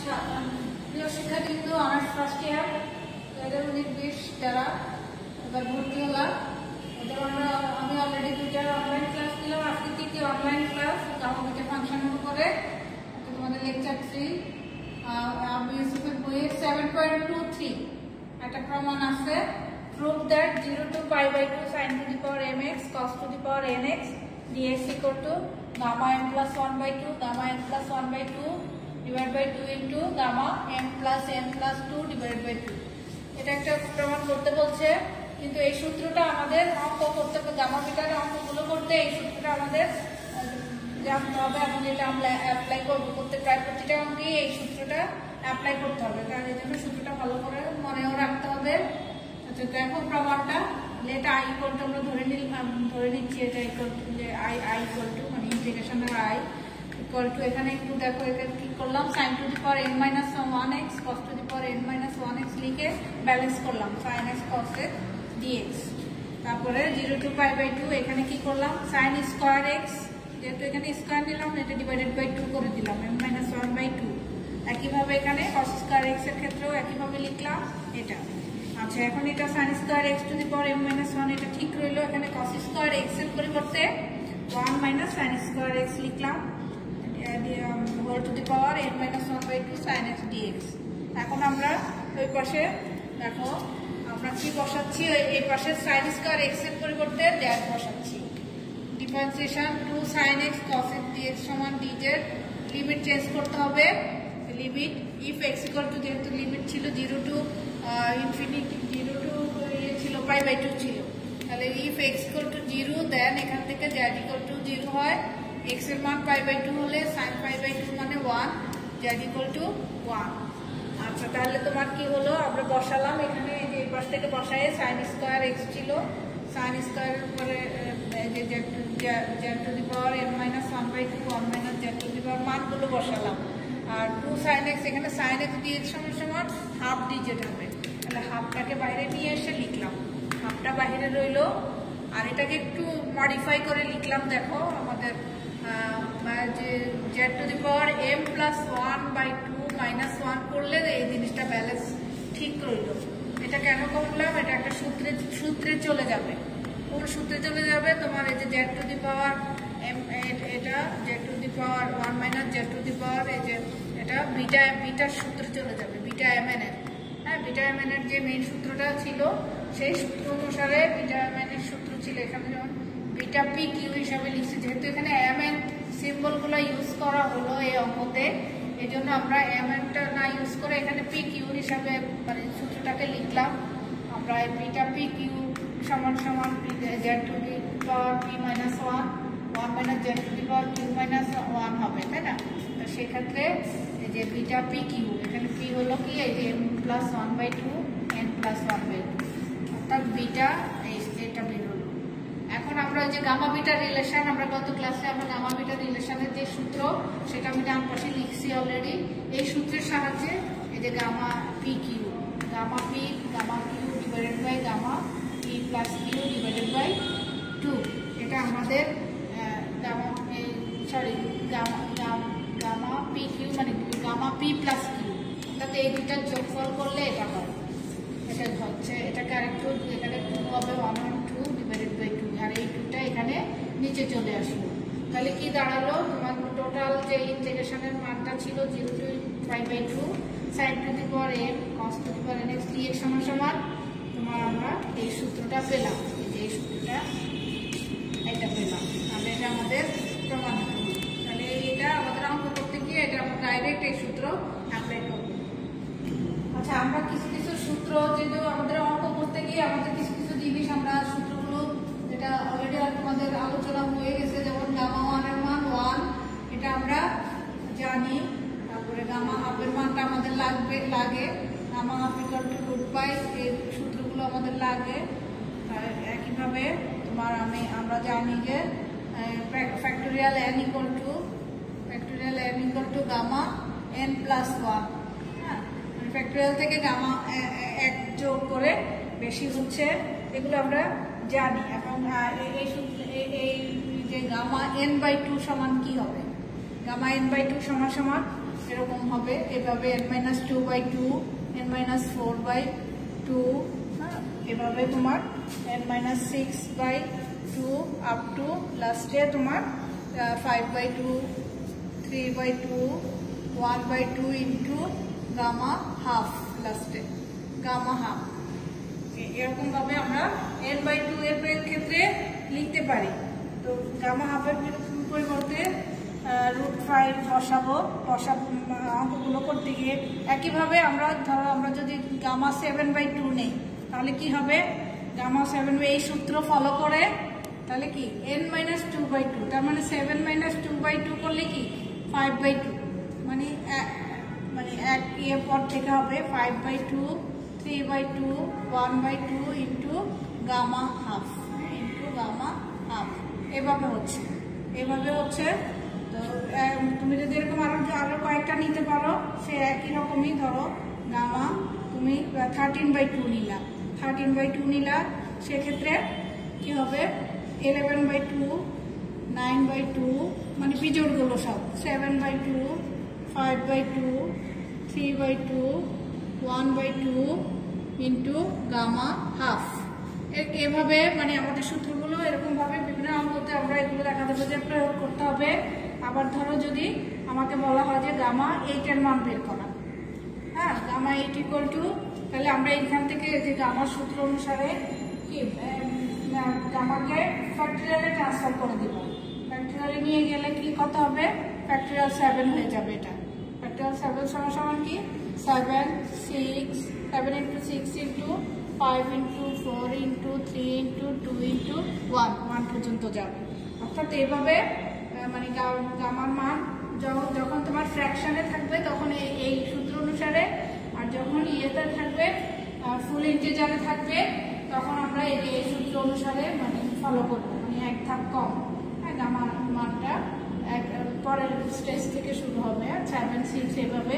আচ্ছা, প্রিয় শিক্ষার্থীবৃন্দ, অনার্স ফার্স্ট ইয়ার 2020 যারা এবার ভর্তি হলাম, ওদের আমি অলরেডি 2টা অনলাইন ক্লাস দিলাম। আজকে 3টি অনলাইন ক্লাস গামা বিটা ফাংশনের উপরে তোমাদের লেকচার 3 আমি ইউসুফের বইয়ের 7.23 একটা প্রমাণ আছে। prove that 0 to pi by 2 sin to the power mx cos to the power nx dx equal to gamma m plus 1 by 2 gamma m plus 1 by 2 divided by 2 into gamma m plus n plus 2 divided by 2। এটা একটা প্রমাণ করতে বলছে, কিন্তু এই সূত্রটা আমাদের অঙ্ক করতে হবে, গামা বিটার অঙ্কগুলো করতে এই সূত্রটা আমাদের জানতে হবে এবং এটা আমরা অ্যাপ্লাই করবো। করতে প্রায় প্রতিটা অঙ্কে এই সূত্রটা অ্যাপ্লাই করতে হবে, কারণ এই জন্য সূত্রটা ভালো করে মনেও রাখতে হবে। আচ্ছা, দেখো প্রমাণটা, এটা আই ইকুয়াল টু আমরা ধরে নিচ্ছি এটা ইকুয়াল টু যে আই ইকুয়াল টু মানে ইন্টিগ্রেশনের আই ইকুয়াল টু, এখানে একটু দেখো এটা কি করলাম, sin to the power n minus 1x cos to the power n minus 1x লিখে ব্যালেন্স করলাম sin x cos x dx। তারপরে 0 to pi by 2 এখানে কি করলাম, sin স্কয়ার x, যেহেতু এখানে স্কয়ার নিলাম এটা ডিভাইডেড বাই 2 করে দিলাম m minus 1 by 2। একইভাবে এখানে cos স্কয়ার x এর ক্ষেত্রেও একইভাবে লিখলাম এটা। আচ্ছা, এখন এটা sin square x to the power m minus 1 এটা ঠিক রইলো, এখানে cos স্কয়ার x এর পরিবর্তে 1 minus sin স্কয়ার x লিখলাম whole to the power n minus 1 by 2 sin x dx। এখন আমরা ওই পাশে দেখো আমরা কি বসাচ্ছি, এই পাশে sin স্কয়ার x এর পরিবর্তে z বসাচ্ছি। Differentiation 2 sin x cos x dx সমান dz, লিমিট চেঞ্জ করতে হবে। Limit if x equal to, যেহেতু লিমিট ছিল 0 to ইনফিনিটি, 0 to ছিল pi by 2 ছিল, তাহলে if x equal to 0 দেন এখান থেকে z equal to 0 হয়। x এর মান pi by 2 হলে sin pi by 2 মানে 1, z equal to 1। আচ্ছা, তাহলে তোমার কি হলো, আমরা বসালাম এখানে, এই পাশ থেকে বসায় sin স্কয়ার x ছিল, sin স্কয়ার উপরে z to the power n minus 1 by 2 1 minus z to the power মানগুলো বসালাম। আর 2 sin x, এখানে sin x dx সমান হাফ dz হবে, তাহলে হাফটাকে বাইরে নিয়ে এসে লিখলাম, হাফটা বাইরে রইলো। আর এটাকে একটু মডিফাই করে লিখলাম, দেখো আমাদের যে z to the power m plus 1 by 2 minus 1 করলে এই জিনিসটা ব্যালেন্স ঠিক রইল। এটা কেন করলাম, এটা একটা সূত্রে চলে যাবে। কোন সূত্রে চলে যাবে, তোমার এই যে z to the power m, এটা z to the power 1 minus z to the power, এই যে এটা বিটার সূত্রে চলে যাবে, বিটা mn এর। হ্যাঁ, বিটা mn এর যে মেইন সূত্রটা ছিল সেই সূত্র অনুসারে বিটা mn এর সূত্র ছিল এখানে যেমন বিটা পি কিউ হিসাবে লিখছি, যেহেতু এখানে mn সিম্বলগুলো ইউজ করা হলো এই অঙ্কতে, এই জন্য আমরা mnটা না ইউজ করে এখানে পি কিউ হিসাবে মানে সূত্রটাকে লিখলাম। আমরা বিটা পি কিউ সমান সমান z to the power p minus 1 1 minus z to the power q minus 1 হবে, তাই না? তো সেক্ষেত্রে এই যে বিটা পি কিউ, এখানে পি হলো কি, এই যে m plus 1 by 2 n plus 1 by 2, অর্থাৎ বিটা এটা বের হলো। এখন আমরা যে গামা বিটা রিলেশন, আমরা গত ক্লাসে আমরা গামা বিটা রিলেশনের যে সূত্র সেটা আমি ডান পাশে লিখছি অলরেডি। এই সূত্রের সাহায্যে এই যে gamma P Q divided by gamma P plus Q divided by 2, এটা আমাদের গামা পি কিউ মানে গামা পি প্লাস কিউ, অর্থাৎ এই দুটার যোগফল করলে এটা হয়, এটা হচ্ছে এটা ক্যারেক্টার, এখানে 2 হবে 1 and 2 ডিভাইডেড বাই 2, আর এই 2টা এখানে নিচে চলে আসলো। তাহলে কি দাঁড়ালো, তোমার টোটাল যে ইন্টিগ্রেশনের মানটা ছিল 0 to pi by 2 sin to the power n cos to the power nx dx সমান তোমার আমরা এই সূত্রটা পেলাম, এই সূত্রটা এটা পেলাম, তাহলে এটা আমাদের প্রমাণ হলো। তাহলে এটা আমাদের অঙ্ক করতে গিয়ে এটা আমরা ডাইরেক্ট এই সূত্র অ্যাপ্লাই করব। আচ্ছা, আমরা কিছু সূত্র, যেহেতু আমাদের অঙ্ক করতে গিয়ে আমাদের কিছু জিনিস আমরা সূত্রগুলো যেটা অলরেডি আমাদের আলোচনা হয়ে গেছে, যেমন গামা 1 এর মান 1 এটা আমরা জানি, তারপরে গামা হাফের মানটা আমাদের লাগে, gamma half equal to root pi, এই সূত্রগুলো আমাদের লাগে। একইভাবে তোমার আমরা জানি যে factorial n equal to gamma n plus 1, হ্যাঁ, ফ্যাক্টোরিয়াল থেকে গামা 1 যোগ করে বেশি হচ্ছে, এগুলো আমরা জানি। এবং এই যে গামা n বাই 2 সমান কি হবে, গামা n বাই 2 সমান এরকম হবে। এভাবে n-2/2, n-4/2, এভাবে তোমার n-6/2 আপ টু লাস্টে তোমার 5/2, 3/2, 1/2 ইন্টু গামা হাফ, লাস্টে গামা হাফ। এরকম ভাবে আমরা n/2 এর ক্ষেত্রে লিখতে পারি। তো গামা হাফের পরিবর্তে √5 বসাবো অঙ্কগুলো করতে গিয়ে। একইভাবে আমরা ধরো আমরা যদি গামা 7/2 নেই তাহলে কি হবে, গামা 7 এই সূত্র ফলো করে তাহলে কি n-2/2, তার মানে 7-2/2 করলে কি 5/2, মানে এক ইয়ে পর থেকে হবে 5/2, 3/2, 1/2 ইন্টু গামা হাফ, এভাবে হচ্ছে। তো তুমি যদি এরকম আরো কয়েকটা নিতে পারো, সে একই রকমই ধরো গামা তুমি 13/2 নিলা, 13/2 নিলা, সেক্ষেত্রে কি হবে 11/2, 9/2, মানে বিজোড়গুলো সব 7/2, 5/2, 3/2, 1/2 ইন্টু গামা হাফ। এভাবে মানে আমাদের সূত্রগুলো এরকম ভাবে বিভিন্ন অঙ্কতে আমরা এগুলো দেখা দেবো যে প্রয়োগ করতে হবে। আবার ধরো যদি আমাকে বলা হয় যে গামা 8 এর মান বের করা, হ্যাঁ, গামা 8 তাহলে আমরা এইখান থেকে যে গামার সূত্র অনুসারে কি গামাকে ফ্যাক্টরিয়ালে ট্রান্সফার করে দিব। ফ্যাক্টরিয়ালে নিয়ে গেলে কি কত হবে, ফ্যাক্টরিয়াল 7 হয়ে যাবে। এটা ফ্যাক্টরিয়াল 7 সমান কি 7 × 6 into 5 into 4 into 3 into 2 into 1 পর্যন্ত যাবে। অর্থাৎ এইভাবে মানে গামার মান যখন তোমার ফ্র্যাকশনে থাকবে তখন এই সূত্র অনুসারে, আর যখন ইয়েতে থাকবে ফুল ইন্টিজারে থাকবে তখন আমরা এই সূত্র অনুসারে মানে ফলো করবো, মানে এক ধাপ কম। হ্যাঁ, গামার মানটা পরের স্টেজ থেকে শুরু হবে, 7, 6 এভাবে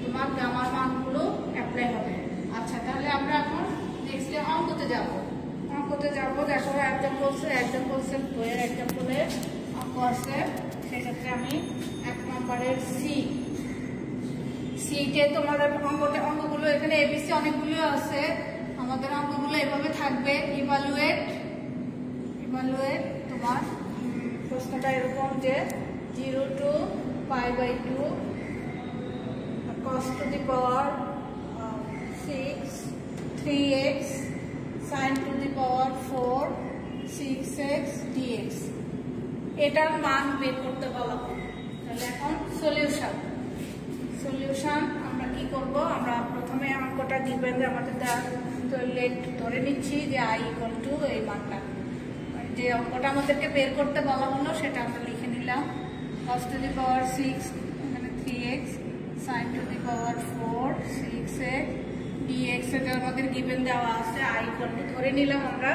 তোমার গামার মানগুলো অ্যাপ্লাই হবে। আচ্ছা, তাহলে আমরা এখন নেক্সট অঙ্কতে যাবো। দেখো এক্সাম্পলসের বইয়ের এক্সাম্পলের অঙ্ক আছে। সেক্ষেত্রে আমি 1 নম্বরের সিতে তোমাদের অঙ্কগুলো এখানে এবিসি অনেকগুলো আছে। আমাদের অঙ্কগুলো এভাবে থাকবে। ইভালুয়েট তোমার প্রশ্নটা এরকম যে 0 to π/2 cos to the power 6 3x sin to the power 4 6x dx, এটার মান বের করতে বলা হবে। তাহলে এখন সলিউশন আমরা কি করব, আমরা প্রথমে অঙ্কটা দিবেন যে আমাদের ধরে নিচ্ছি যে i = এই মানটা, যে অঙ্কটা আমাদেরকে বের করতে বলা হলো সেটা আমরা লিখে নিলাম। cos to the power 6 এখানে 3x sin to the power 4 6x dx, এটা আমাদের গিভেন দেওয়া আছে। i = ধরে নিলাম আমরা।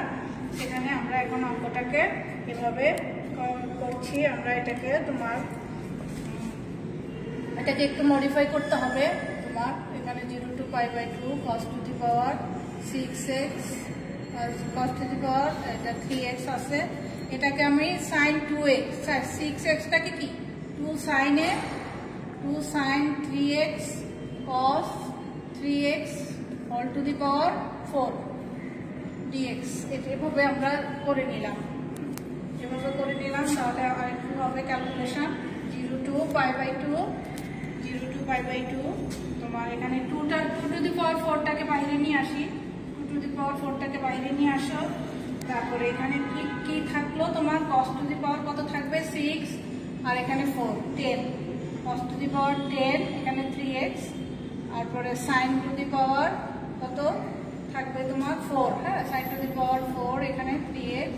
সেখানে আমরা এখন অঙ্কটাকে এভাবে করছি। আমরা এটাকে একটু মডিফাই করতে হবে। তোমার এখানে 0 to π/2 cos to the power 6x cos to the power এটা 3x আছে, এটাকে আমি sin 2x 6xটাকে কি 2 sin 3x cos 3x all to the power 4 dx, এভাবে আমরা করে নিলাম। তাহলে আরেকটু হবে ক্যালকুলেশন। 0 to π/2 তোমার এখানে 2 to the power 4টাকে বাইরে নিয়ে আসি। 2 to the power 4টাকে বাইরে নিয়ে আসো। তারপরে এখানে কি থাকলো তোমার cos to the power কত থাকবে 6, আর এখানে 4 10 cos to the power 10, এখানে 3x, তারপরে sin to the power কত থাকবে তোমার 4, হ্যাঁ, sin to the power 4, এখানে 3x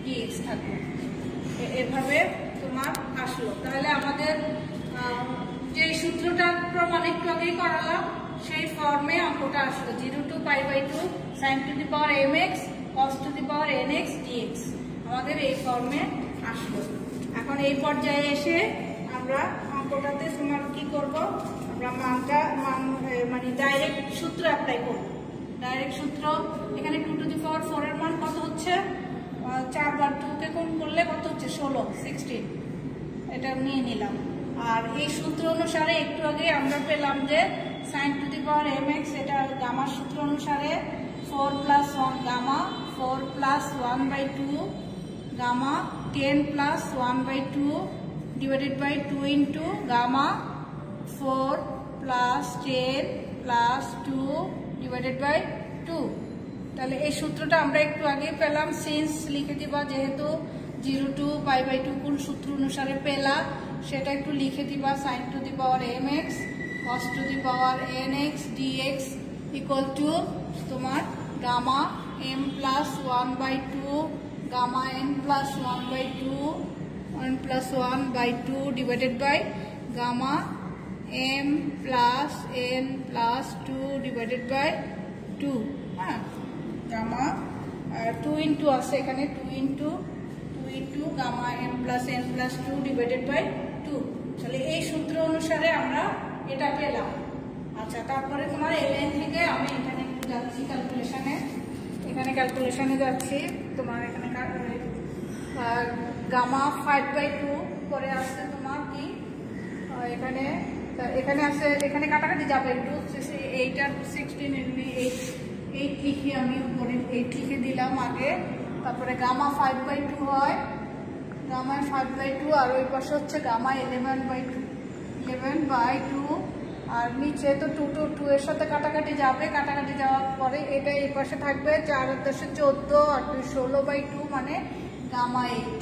dx থাকবে। এভাবে তোমার আসলো। তাহলে আমাদের যে সূত্রটা প্রমাণ একটু আগেই করালাম সেই ফর্মে অঙ্কটা আসলো। 0 to π/2 sin to the power mx cos to the power nx dx আমাদের এই ফর্মে আসলো। এখন এই পর্যায়ে এসে আমরা অঙ্কটাতে তোমার কি করব, আমরা মানে ডাইরেক্ট সূত্র অ্যাপ্লাই করব। ডাইরেক্ট সূত্র এখানে 2 to the power 4 এর মান কত হচ্ছে, 4 বার 2 কে গুণ করলে কত হচ্ছে 16 এটা নিয়ে নিলাম। আর এই সূত্র অনুসারে একটু আগে আমরা পেলাম যে sin to the power mx, এটা গামার সূত্র অনুসারে 4 + 1 gamma 4 + 1/2 gamma 10 + 1/2 divided by 2 into gamma 4 + 10 + 2 divided by 2। তাহলে এই সূত্রটা আমরা একটু আগে পেলাম, সিন্স লিখে দিবা, যেহেতু 0 to π/2 কোন সূত্র অনুসারে পেলা সেটা একটু লিখে দিবা। sin to the power mx cos to the power nx dx equal to তোমার gamma m + 1/2 gamma n + 1/2 1 + 1/2 divided by gamma m + n + 2 divided by 2। হ্যাঁ, গামা 2 into আছে এখানে, 2 into gamma m + n + 2 divided by 2। তাহলে এই সূত্র অনুসারে আমরা এটা পেলাম। আচ্ছা, তারপরে তোমার ln থেকে আমি এখানে একটু যাচ্ছি ক্যালকুলেশনে, এখানে ক্যালকুলেশনে যাচ্ছি। তোমার এখানে গামা 5/2 পরে আসছে তোমার কি এখানে আছে, এখানে কাটাকাটি যাবে একটু, 8 আর 16 এমনি 8 লিখি আমি উপরে 8 লিখে দিলাম আগে। তারপরে গামা 5/2 হয়, গামা 5/2 আর ওই পাশে হচ্ছে গামা 11/2 আর নিচে তো 2 এর সাথে কাটাকাটি যাবে, কাটাকাটি যাওয়ার পরে এটা এই পাশে থাকবে 4 আর 10 14 আর 2 16/2 মানে গামা 8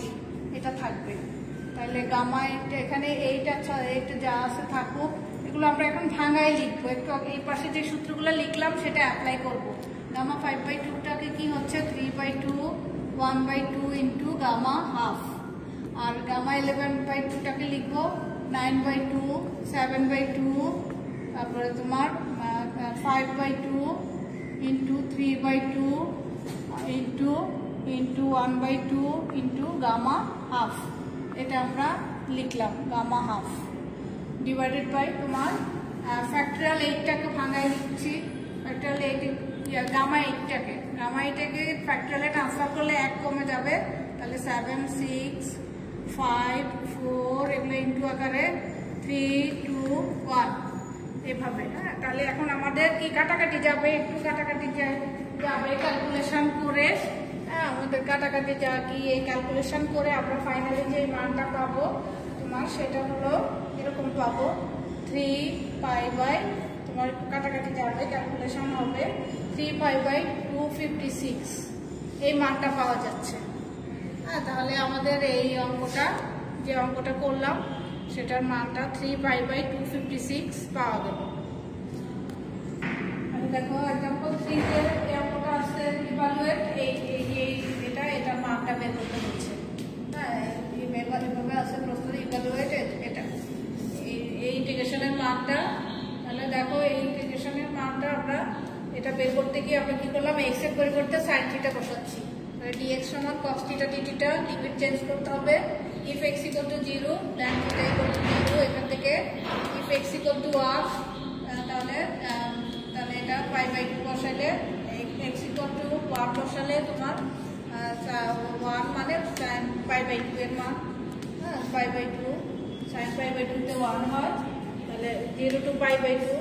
এটা থাকবে। তাহলে গামা 8 এখানে 8 যা আছে থাকুক, এগুলো আমরা এখন ভাঙায় লিখবো। একটু এই পাশে যে সূত্রগুলো লিখলাম সেটা অ্যাপ্লাই করব। গামা 5/2টাকে কি হচ্ছে 3/2 1/2 ইন্টু গামা হাফ, আর গামা 11/2টাকে লিখবো 9/2 7/2, তারপরে তোমার 5/2 into 3/2 into 1/2 into gamma half, এটা আমরা লিখলাম গামা হাফ ডিভাইডেড বাই তোমার ফ্যাক্টরিয়াল 8টাকে ভাঙায় লিখছি। ফ্যাক্টরিয়াল 8 গামা 8টাকে ফ্যাক্টরিয়ালে ট্রান্সফার করলে 1 কমে যাবে, তাহলে 7 6 5 4 এগুলো ইন্টু আকারে 3 2 1 এভাবে। হ্যাঁ, তাহলে এখন আমাদের কি কাটাকাটি যাবে, একটু কাটাকাটি যাবে ক্যালকুলেশন করে। হ্যাঁ, আমাদের কাটাকাটি যা কি এই ক্যালকুলেশন করে আমরা ফাইনালি যে মানটা পাবো তোমার সেটা হলো এরকম পাবো 3π/ তোমার কাটাকাটি যাবে, ক্যালকুলেশন হবে 3π/256 এই মানটা পাওয়া যাচ্ছে। হ্যাঁ, তাহলে আমাদের এই অঙ্কটা যে অঙ্কটা করলাম সেটার মানটা 3π/256 পাওয়া গেল। দেখো এক্সাম্পল 3 তে এই অঙ্কটা আসছে ইভালুয়েট এটার মানটা বের করতে হচ্ছে। হ্যাঁ, এইভাবে আসছে প্রশ্ন ইভালুয়েট এটা এই ইন্টিগ্রেশনের মানটা। তাহলে দেখো এই ইন্টিগ্রেশনের মানটা আমরা এটা বের করতে গিয়ে আমরা কি করলাম, x এর পরিবর্তে sin θ বসাচ্ছি। তাহলে dx সমান cos θ dt লিমিট চেঞ্জ করতে হবে। if x = 0 then θ = 0, এখান থেকে if x = 1 তাহলে এটা π/2 বসালে x = 1 বসালে তোমার 1 মানে sin π/2 এর মান। হ্যাঁ, π/2 sin π/2 তে 1 হয়, তাহলে 0 to π/2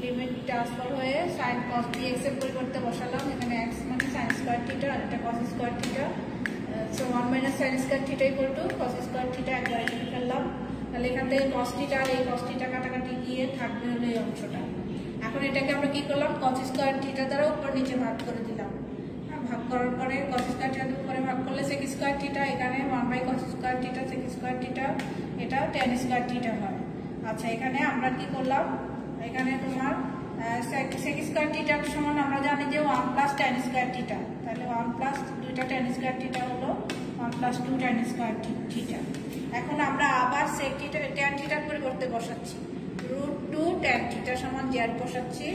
লিমিট ট্রান্সফার হয়ে sin cos dx এর পরিবর্তে বসালাম। এখানে x মানে sin স্কয়ার থিটা আর এটা cos square theta, so 1 - sin square theta = cos square theta একবার লিখে ফেললাম। তাহলে এখান থেকে cos থিটা আর এই cos থিটা কাটাকাটি গিয়ে থাকবে হলো এই অংশটা। এখন এটাকে আমরা কি করলাম, cos স্কয়ার থিটা দ্বারা উপর নিচে ভাগ করে দিলাম। ভাগ করার পরে cos স্কয়ার থিটা উপরে ভাগ করলে sec স্কয়ার থিটা, এখানে 1/cos square theta sec square theta, এটা tan স্কয়ার থিটা হয়। আচ্ছা, এখানে আমরা কি করলাম, এখানে তোমার sec স্কয়ার থিটা সমান আমরা জানি যে 1 + tan স্কয়ার থিটা, তাহলে 1 + 2টা tan স্কয়ার থিটা হলো 1 + 2 tan স্কয়ার থিটা। এখন আমরা আবার sec থিটা tan থিটার পরিবর্তে বসাচ্ছি, √2 tan থিটা সমান z বসাচ্ছি,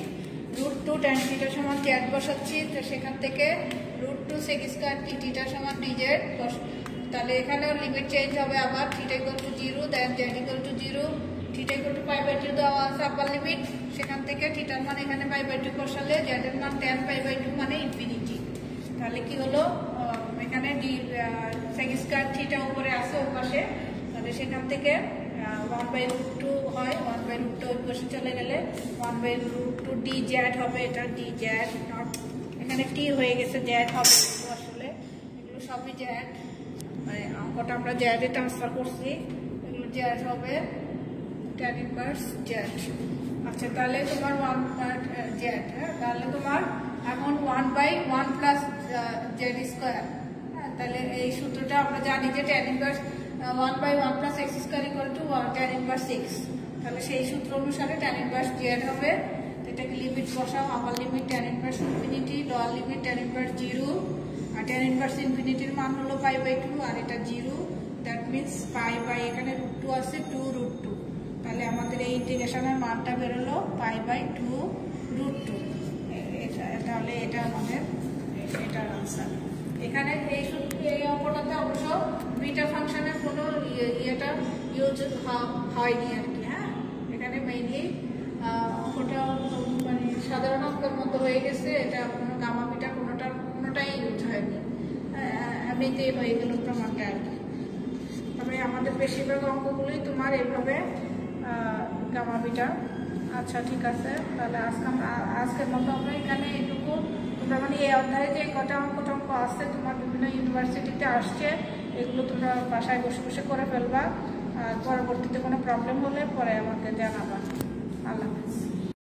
√2 tan থিটা সমান z বসাচ্ছি। তো সেখান থেকে √2 sec স্কয়ার থিটা সমান dz, তাহলে এখানেও লিমিট চেঞ্জ হবে আবার, θ = 0 দেন z = 0, θ = π/2 দেওয়া আছে আবার লিমিট, সেখান থেকে থিটার মান এখানে π/2 বসালে z এর মান tan π/2 মানে ইনফিনিটি। তাহলে কি হলো, এখানে sec স্কয়ার থিটা উপরে আছে ওর পাশে, তাহলে সেখান থেকে 1/√2 হয়, 1/√2 ওই পাশে চলে গেলে 1/√2 dz হবে, এটা dz নট, এখানে t হয়ে গেছে z হবে, আসলে এগুলো সবই z, মানে অঙ্কটা আমরা z এ ট্রান্সফার করছি, এগুলো z হবে tan ইনভার্স z। আচ্ছা তাহলে তোমার 1 z, হ্যাঁ তাহলে তোমার এখন 1/1 প্লাস z স্কোয়ার, তাহলে এই সূত্রটা আমরা জানি যে tan inverse 1/1 plus x square equal to tan inverse x, তাহলে সেই সূত্র অনুসারে tan ইনভার্স z হবে। এটাকে লিমিট বসাও, আপার limit tan inverse infinity, lower limit tan inverse 0, আর tan ইনভার্স ইনফিনিটির মান হলো π/2 আর এটা 0, দ্যাট মিন্স π/, এখানে √2 আছে 2√2, তাহলে আমাদের এই ইন্টিগ্রেশনের মানটা বেরোলো π/2 √2, তাহলে এটা আমাদের এটার আনসার। এখানে এই অঙ্কটাতে অবশ্য বিটা ফাংশনের কোনো ইয়েটা ইউজ হয়নি আর কি, হ্যাঁ এখানে মেইনলি অঙ্কটা মানে সাধারণ অঙ্কের মতো হয়ে গেছে, এটা কোনো গামা বিটা কোনোটাই ইউজ হয়নি, এমনিতেই হয়ে গেল প্রমাণটা আর কি। তবে আমাদের বেশিরভাগ অঙ্কগুলোই তোমার এইভাবে গামা বিটা। আচ্ছা ঠিক আছে, তাহলে আজকের মতো আমরা এখানে এটুকু, তোমরা মানে এই অধ্যায়ে যে কটা অঙ্ক আছে তোমার বিভিন্ন ইউনিভার্সিটিতে আসছে, এগুলো তোমরা বাসায় বসে বসে করে ফেলবা, আর পরবর্তীতে কোনো প্রবলেম হলে পরে আমাকে জানাবা। আল্লাহ হাফেজ।